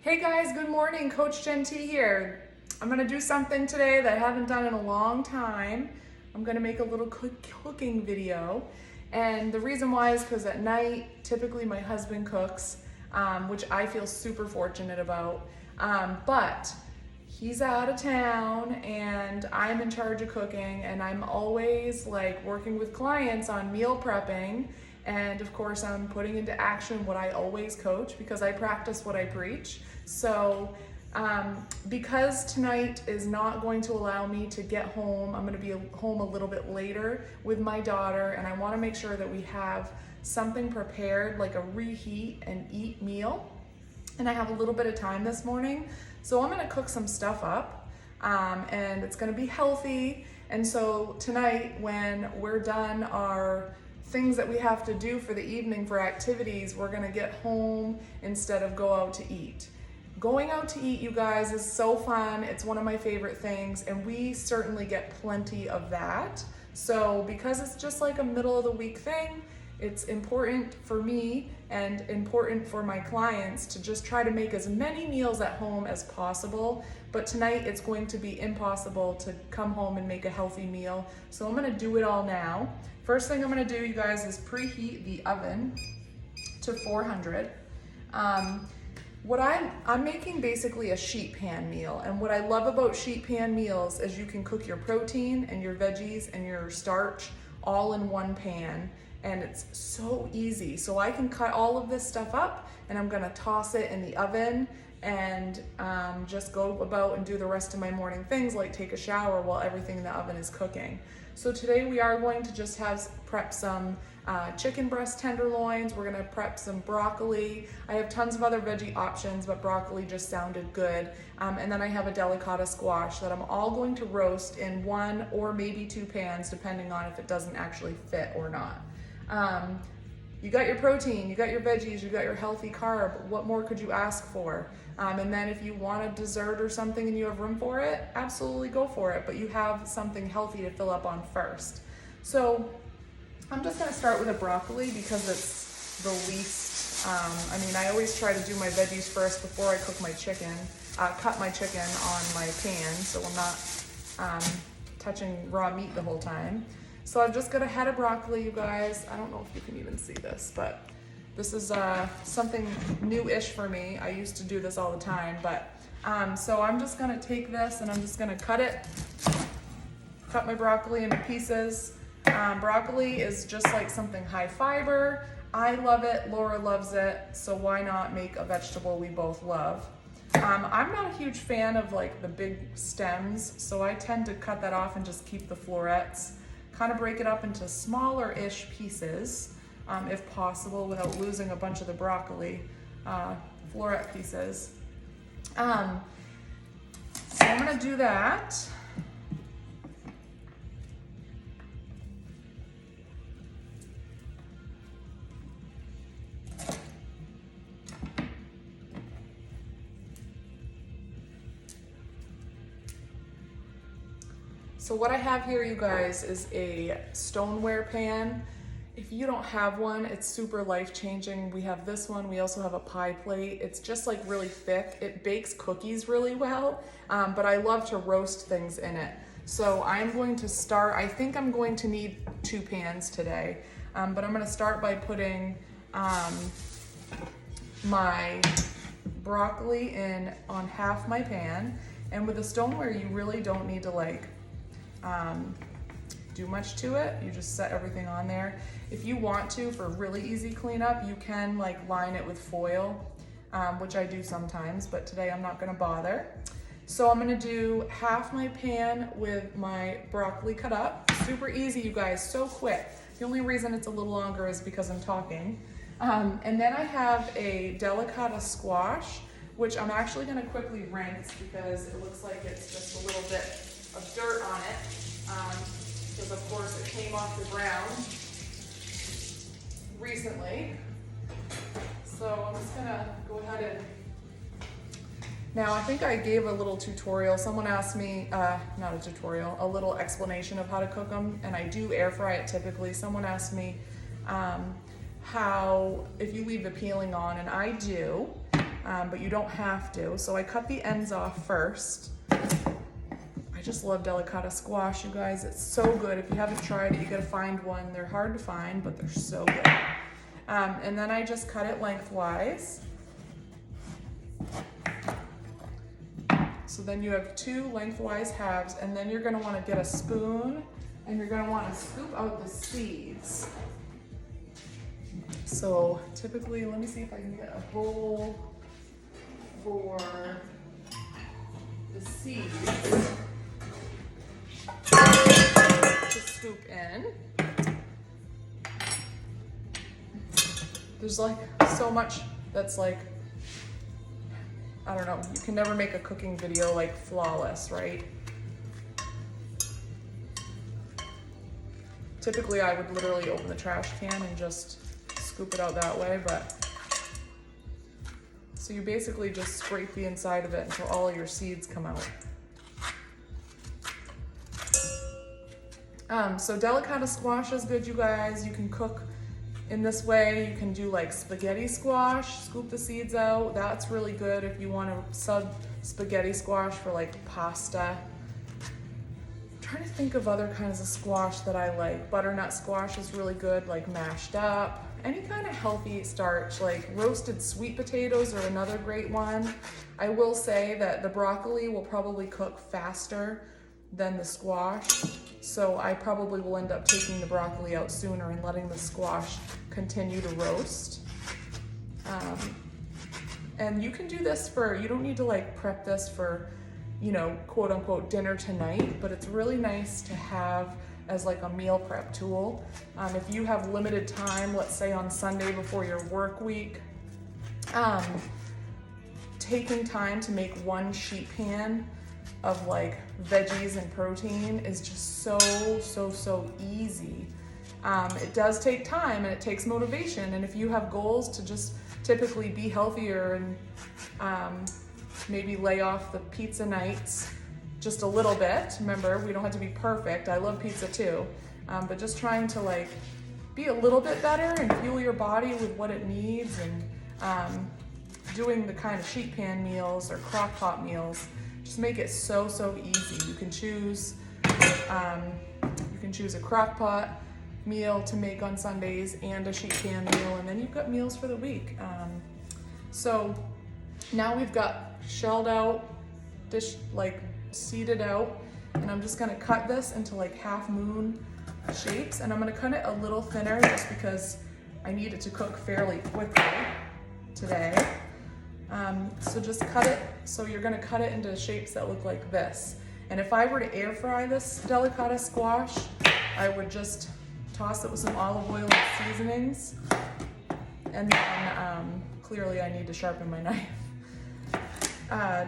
Hey guys, good morning. Coach Jen T here. I'm gonna do something today that I haven't done in a long time. I'm gonna make a little cooking video. And the reason why is because at night, typically my husband cooks, which I feel super fortunate about. But he's out of town and I'm in charge of cooking, and I'm always like working with clients on meal prepping. And of course, I'm putting into action what I always coach because I practice what I preach. So because tonight is not going to allow me to get home, I'm going to be home a little bit later with my daughter, and I want to make sure that we have something prepared, like a reheat and eat meal. And I have a little bit of time this morning, so I'm going to cook some stuff up, and it's going to be healthy. And so tonight, when we're done our things that we have to do for the evening for activities, we're gonna get home instead of go out to eat. Going out to eat, you guys, is so fun. It's one of my favorite things, and we certainly get plenty of that. So because it's just like a middle of the week thing, it's important for me and important for my clients to just try to make as many meals at home as possible. But tonight it's going to be impossible to come home and make a healthy meal. So I'm gonna do it all now. First thing I'm gonna do, you guys, is preheat the oven to 400. I'm making basically a sheet pan meal, and what I love about sheet pan meals is you can cook your protein and your veggies and your starch all in one pan, and it's so easy. So I can cut all of this stuff up, and I'm gonna toss it in the oven and just go about and do the rest of my morning things, like take a shower while everything in the oven is cooking. So today we are going to just prep some chicken breast tenderloins. We're gonna prep some broccoli. I have tons of other veggie options, but broccoli just sounded good. And then I have a delicata squash that I'm all going to roast in one or maybe two pans, depending on if it doesn't actually fit or not. You got your protein, you got your veggies, you got your healthy carb. What more could you ask for? And then if you want a dessert or something and you have room for it, absolutely go for it, but you have something healthy to fill up on first. So I'm just gonna start with a broccoli because it's the least, I always try to do my veggies first before I cook my chicken, cut my chicken on my pan, so I'm not touching raw meat the whole time. So I've just got a head of broccoli, you guys. I don't know if you can even see this, but this is something new-ish for me. I used to do this all the time, but so I'm just gonna take this and I'm just gonna cut my broccoli into pieces. Broccoli is just like something high fiber. I love it, Laura loves it, so why not make a vegetable we both love? I'm not a huge fan of like the big stems, so I tend to cut that off and just keep the florets. Kind of break it up into smaller-ish pieces, if possible, without losing a bunch of the broccoli floret pieces. So I'm gonna do that. So what I have here, you guys, is a stoneware pan. If you don't have one, it's super life-changing. We have this one. We also have a pie plate. It's just like really thick. It bakes cookies really well, but I love to roast things in it. So I'm going to start, I think I'm going to need two pans today, but I'm gonna start by putting my broccoli in on half my pan. And with a stoneware, you really don't need to like do much to it. You just set everything on there. If you want to, for really easy cleanup, you can like line it with foil, which I do sometimes, but today I'm not gonna bother. So I'm gonna do half my pan with my broccoli cut up. Super easy, you guys, so quick. The only reason it's a little longer is because I'm talking. And then I have a delicata squash, which I'm actually gonna quickly rinse because it looks like it's just a little bit of dirt on it, because of course it came off the ground recently. So I'm just gonna go ahead and, now I think I gave a little tutorial. Someone asked me, not a tutorial, a little explanation of how to cook them, and I do air fry it typically. Someone asked me how, if you leave the peeling on, and I do, but you don't have to. So I cut the ends off first. I just love delicata squash, you guys. It's so good. If you haven't tried it, you gotta find one. They're hard to find, but they're so good. And then I just cut it lengthwise. So then you have 2 lengthwise halves, and then you're gonna wanna get a spoon and you're gonna wanna scoop out the seeds. So typically, let me see if I can get a bowl for the seeds to scoop in. There's like so much that's like, I don't know, you can never make a cooking video like flawless, right? Typically I would literally open the trash can and just scoop it out that way, but so you basically just scrape the inside of it until all of your seeds come out. So delicata squash is good, you guys. You can cook in this way. You can do like spaghetti squash, scoop the seeds out. That's really good if you want to sub spaghetti squash for like pasta. I'm trying to think of other kinds of squash that I like. Butternut squash is really good, like mashed up. Any kind of healthy starch, like roasted sweet potatoes are another great one. I will say that the broccoli will probably cook faster than the squash, so I probably will end up taking the broccoli out sooner and letting the squash continue to roast. And you can do this for, you don't need to like prep this for, you know, quote unquote dinner tonight, but it's really nice to have as like a meal prep tool. If you have limited time, let's say on Sunday before your work week, taking time to make one sheet pan of like veggies and protein is just so easy. It does take time and it takes motivation, and if you have goals to just typically be healthier and maybe lay off the pizza nights just a little bit. Remember, we don't have to be perfect. I love pizza too, but just trying to like be a little bit better and fuel your body with what it needs, and doing the kind of sheet pan meals or crock pot meals, just make it so easy. You can choose a crock pot meal to make on Sundays and a sheet pan meal, and then you've got meals for the week. So now we've got shelled out, seeded out, and I'm just gonna cut this into like half moon shapes, and I'm gonna cut it a little thinner just because I need it to cook fairly quickly today. So just cut it, so you're gonna cut it into shapes that look like this. And if I were to air fry this delicata squash, I would just toss it with some olive oil and seasonings, and then clearly I need to sharpen my knife.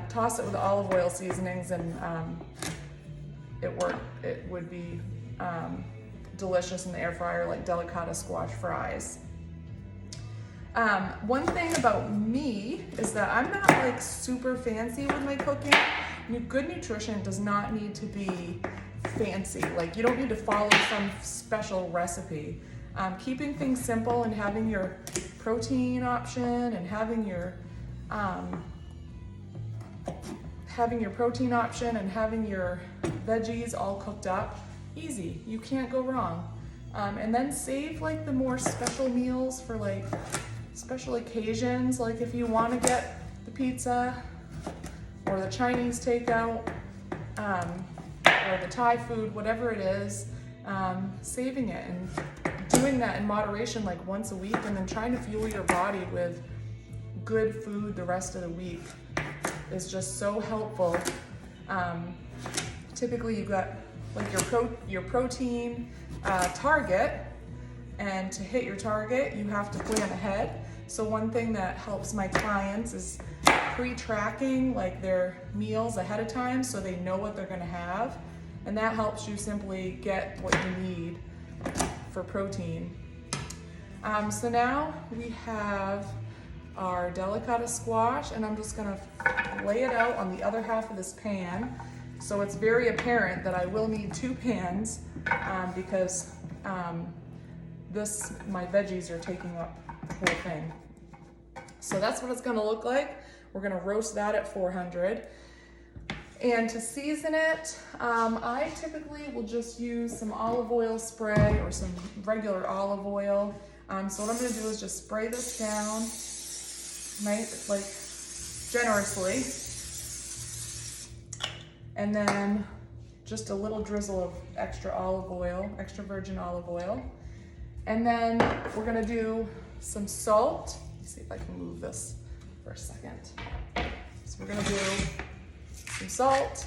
Toss it with olive oil seasonings, and it would be delicious in the air fryer, like delicata squash fries. One thing about me is that I'm not like super fancy with my cooking. Good nutrition does not need to be fancy. Like, you don't need to follow some special recipe. Keeping things simple and having your protein option and having your veggies all cooked up, easy. You can't go wrong. And then save like the more special meals for like special occasions, like if you want to get the pizza or the Chinese takeout, or the Thai food, whatever it is, saving it and doing that in moderation, like once a week, and then trying to fuel your body with good food the rest of the week is just so helpful. Typically you've got like your protein target, and to hit your target you have to plan ahead. So one thing that helps my clients is pre-tracking like their meals ahead of time so they know what they're gonna have, and that helps you simply get what you need for protein. So now we have our delicata squash, and I'm just gonna lay it out on the other half of this pan. So it's very apparent that I will need 2 pans because my veggies are taking up the whole thing. So that's what it's gonna look like. We're gonna roast that at 400. And to season it, I typically will just use some olive oil spray or some regular olive oil. So what I'm gonna do is just spray this down, nice, like generously. And then just a little drizzle of extra olive oil, extra virgin olive oil. And then we're gonna do some salt. Let's see if I can move this for a second. So we're gonna do some salt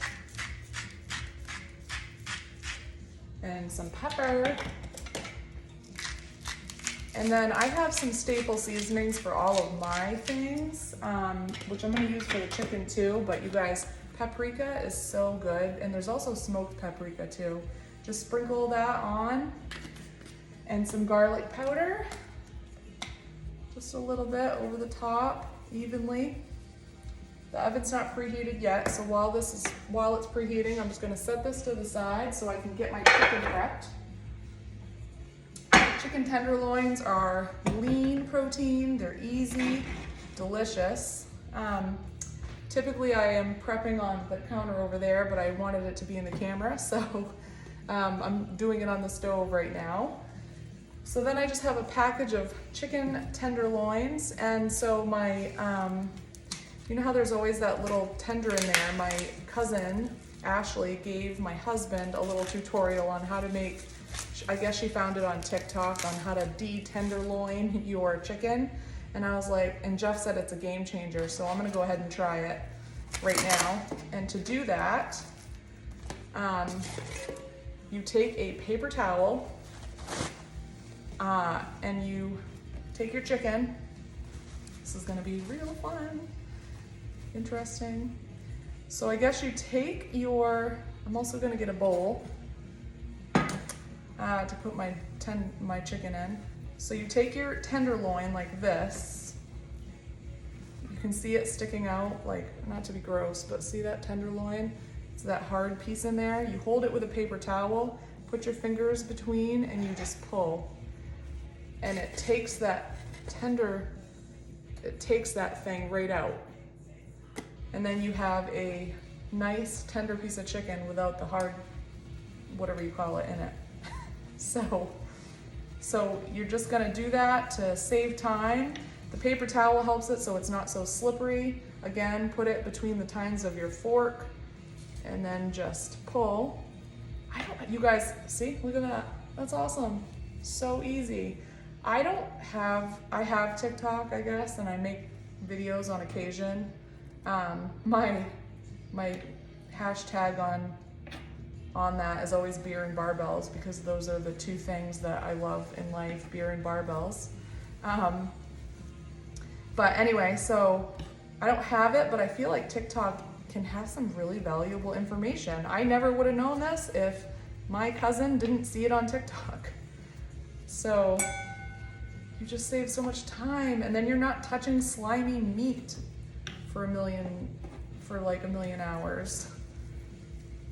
and some pepper. And then I have some staple seasonings for all of my things, which I'm gonna use for the chicken too, but you guys, paprika is so good. And there's also smoked paprika too. Just sprinkle that on. And some garlic powder, just a little bit over the top, evenly. The oven's not preheated yet, so while it's preheating, I'm just gonna set this to the side so I can get my chicken prepped. Chicken tenderloins are lean protein, they're easy, delicious. Typically I am prepping on the counter over there, but I wanted it to be in the camera, so I'm doing it on the stove right now. So then I just have a package of chicken tenderloins, and so my, you know how there's always that little tender in there? My cousin, Ashley, gave my husband a little tutorial on how to make, I guess she found it on TikTok, on how to de-tenderloin your chicken. And I was like, and Jeff said it's a game changer, so I'm gonna go ahead and try it right now. And to do that, you take a paper towel, and you take your chicken. This is gonna be real fun, interesting. So I guess you take your, I'm also gonna get a bowl to put my chicken in. So you take your tenderloin like this. You can see it sticking out, like, not to be gross, but see that tenderloin? It's that hard piece in there. You hold it with a paper towel, put your fingers between, and you just pull. And it takes that thing right out. And then you have a nice tender piece of chicken without the hard, whatever you call it, in it. So you're just gonna do that to save time. The paper towel helps it so it's not so slippery. Again, put it between the tines of your fork and then just pull. You guys, see, look at that. That's awesome, so easy. I have TikTok, I guess, and I make videos on occasion. My hashtag on that is always beer and barbells, because those are the two things that I love in life, beer and barbells. But anyway, so I don't have it, but I feel like TikTok can have some really valuable information. I never would have known this if my cousin didn't see it on TikTok. So you just save so much time, and then you're not touching slimy meat for like a million hours.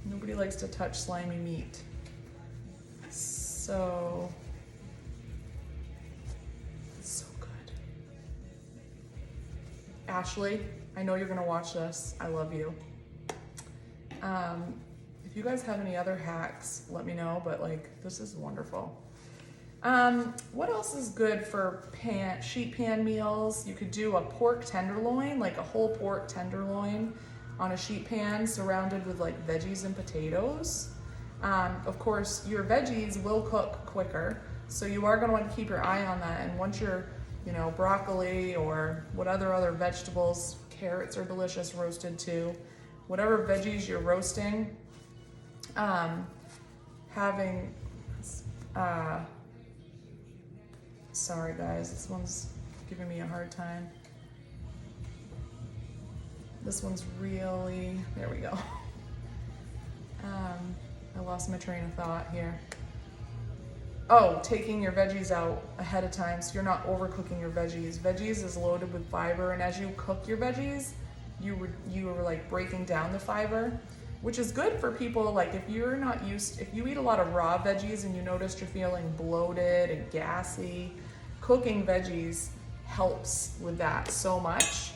Nobody likes to touch slimy meat. So it's so good. Ashley, I know you're gonna watch this. I love you. If you guys have any other hacks, let me know, but like, this is wonderful. What else is good for sheet pan meals? You could do a pork tenderloin, like a whole pork tenderloin on a sheet pan surrounded with like veggies and potatoes. Of course, your veggies will cook quicker, so you are gonna want to keep your eye on that. And once your, broccoli or what other vegetables, carrots are delicious roasted too. Whatever veggies you're roasting, sorry guys, this one's giving me a hard time. This one's really, there we go. I lost my train of thought here. Oh, taking your veggies out ahead of time so you're not overcooking your veggies. Veggies is loaded with fiber, and as you cook your veggies, you were like breaking down the fiber, which is good for people like if you eat a lot of raw veggies and you notice you're feeling bloated and gassy, cooking veggies helps with that so much.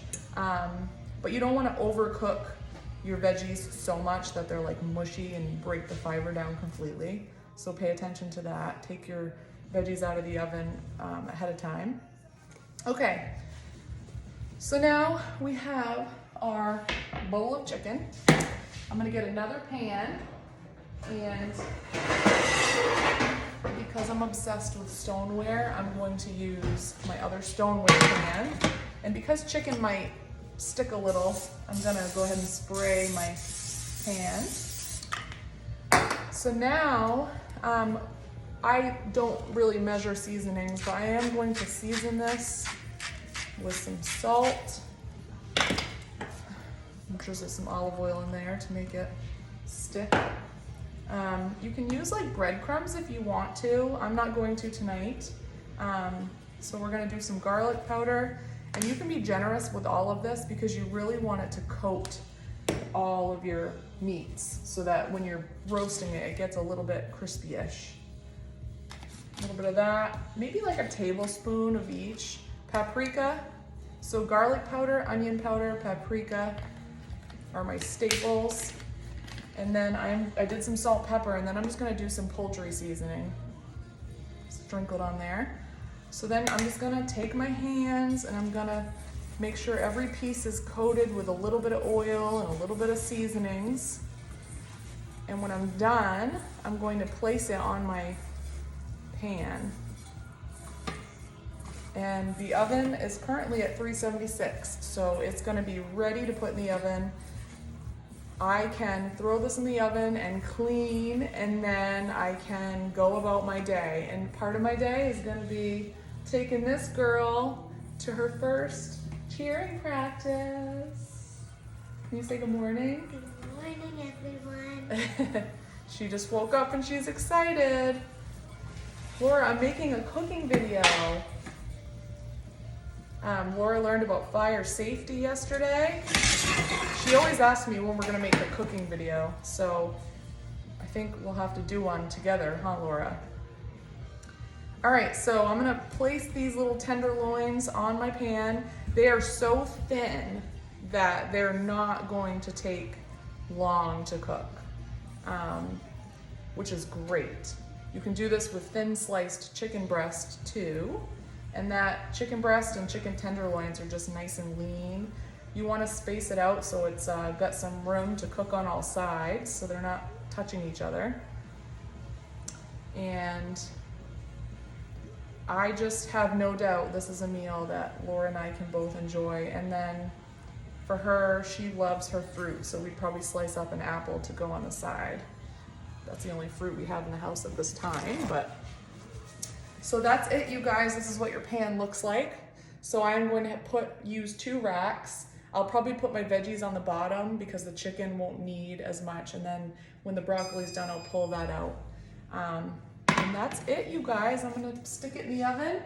but you don't want to overcook your veggies so much that they're like mushy and you break the fiber down completely. So pay attention to that. Take your veggies out of the oven ahead of time. Okay, so now we have our bowl of chicken. I'm gonna get another pan, and because I'm obsessed with stoneware, I'm going to use my other stoneware pan. And because chicken might stick a little, I'm gonna go ahead and spray my pan. So now, I don't really measure seasonings, but I am going to season this with some salt. I'm sure there's some olive oil in there to make it stick. You can use like breadcrumbs if you want to. I'm not going to tonight. So we're gonna do some garlic powder, and you can be generous with all of this because you really want it to coat all of your meats so that when you're roasting it, it gets a little bit crispy-ish. A little bit of that, maybe like a tablespoon of each. Paprika, so garlic powder, onion powder, paprika are my staples. And then I did some salt, pepper, and then I'm just gonna do some poultry seasoning. Sprinkled on there. So then I'm just gonna take my hands and I'm gonna make sure every piece is coated with a little bit of oil and a little bit of seasonings. And when I'm done, I'm going to place it on my pan. And the oven is currently at 376, so it's gonna be ready to put in the oven. I can throw this in the oven and clean, and then I can go about my day. And part of my day is gonna be taking this girl to her first cheering practice. Can you say good morning? Good morning, everyone. She just woke up and she's excited. Laura, I'm making a cooking video. Laura learned about fire safety yesterday. She always asks me when we're gonna make a cooking video, so I think we'll have to do one together, huh, Laura? All right, so I'm gonna place these little tenderloins on my pan. They are so thin that they're not going to take long to cook, which is great. You can do this with thin sliced chicken breast too. And that chicken breast and chicken tenderloins are just nice and lean. You wanna space it out so it's got some room to cook on all sides so they're not touching each other. And I just have no doubt this is a meal that Laura and I can both enjoy. And then for her, she loves her fruit, so we'd probably slice up an apple to go on the side. That's the only fruit we have in the house at this time, but. So that's it, you guys. This is what your pan looks like. So I'm going to use 2 racks. I'll probably put my veggies on the bottom because the chicken won't need as much. And then when the broccoli's done, I'll pull that out. And that's it, you guys. I'm gonna stick it in the oven.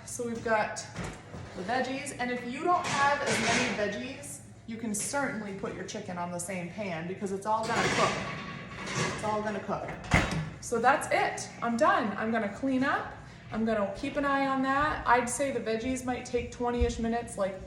So we've got the veggies. And if you don't have as many veggies, you can certainly put your chicken on the same pan because it's all gonna cook. It's all gonna cook. So that's it. I'm done. I'm gonna clean up. I'm gonna keep an eye on that. I'd say the veggies might take 20-ish minutes, like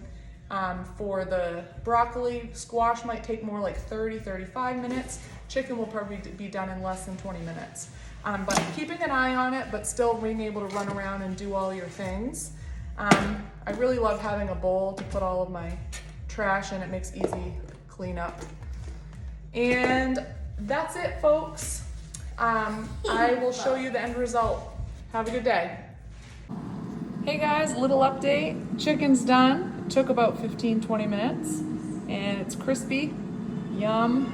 for the broccoli. Squash might take more like 30, 35 minutes. Chicken will probably be done in less than 20 minutes. But keeping an eye on it, but still being able to run around and do all your things. I really love having a bowl to put all of my trash in. It makes easy cleanup. And that's it, folks. I will show you the end result. Have a good day. Hey guys, little update. Chicken's done. It took about 15-20 minutes and it's crispy. Yum.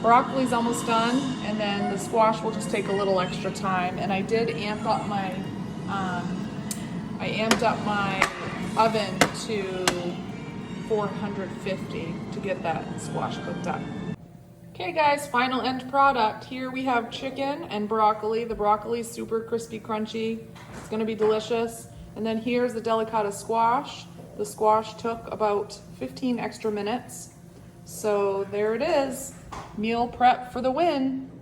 Broccoli's almost done, and then the squash will just take a little extra time. And I did amp up my oven to 450 to get that squash cooked up. Okay guys, final end product. Here we have chicken and broccoli. The broccoli is super crispy, crunchy. It's gonna be delicious. And then here's the delicata squash. The squash took about 15 extra minutes. So there it is, meal prep for the win.